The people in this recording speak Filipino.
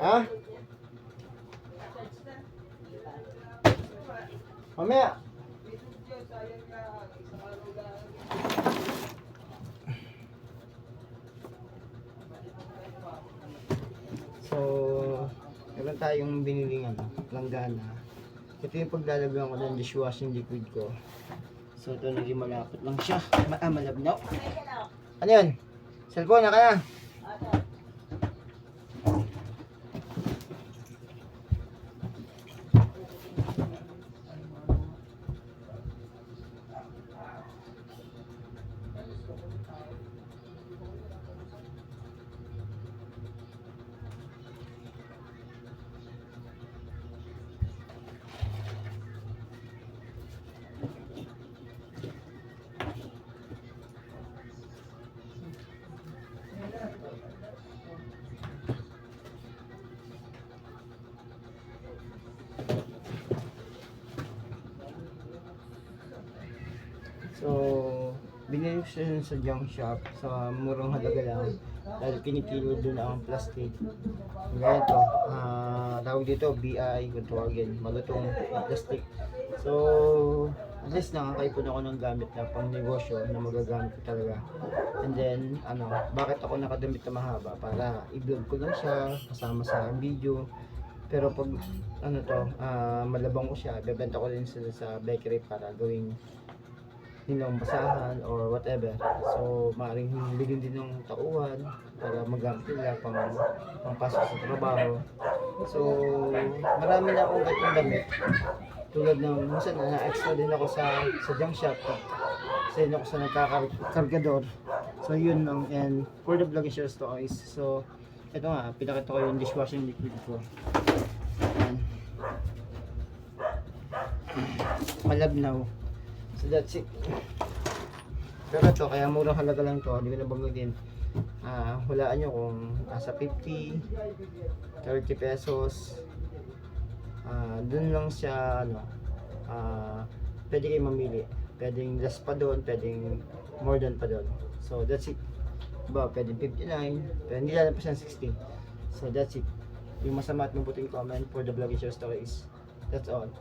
Ha? Mamaya. So, meron tayong biniling langgana. Ito yung paglalagyan ko ng dishwashing liquid ko. So, ito naging malapot lang siya. Malabnaw. Ano yun? Cellphone na ka na? So, binili ko siya sa junk shop sa murang halaga lang dahil kinikilo doon ang plastic. Gaya ito, tawag dito BI kung tawagin, malutong plastic. So, at least nakakaipon ako ng gamit na pang negosyo na magagamit ko talaga. And then, bakit ako nakadamit na mahaba? Para i-vlog ko lang siya kasama sa video. Pero pag malabang ko siya, bebenta ko rin sila sa bakery para gawing nilang basahan or whatever. So, maaaring bigyan din ng tauhan para magamit nila pangpasok sa trabaho. So, marami na akong gatong damit. Tulad ng minsan na-extra din ako sa junk shop. Kasi ako sa nagkakargador. So, yun lang. And for the vlog shares to guys. So, ito nga, pinakita ko yung dishwashing liquid ko. Ayan. Malabnaw. So that's it. Pero ito, kaya murang halaga lang to, hindi ko nabanggitin. Hulaan nyo kung nasa 50, 30 pesos. Dun lang siya, pwede kayo mamili. Pwedeng less pa doon, pwedeng more than pa doon. So that's it. Diba, pwedeng 59, pero hindi lalabas ng 60. So that's it. Yung masama at mabuting comment for the vlog share stories. That's all.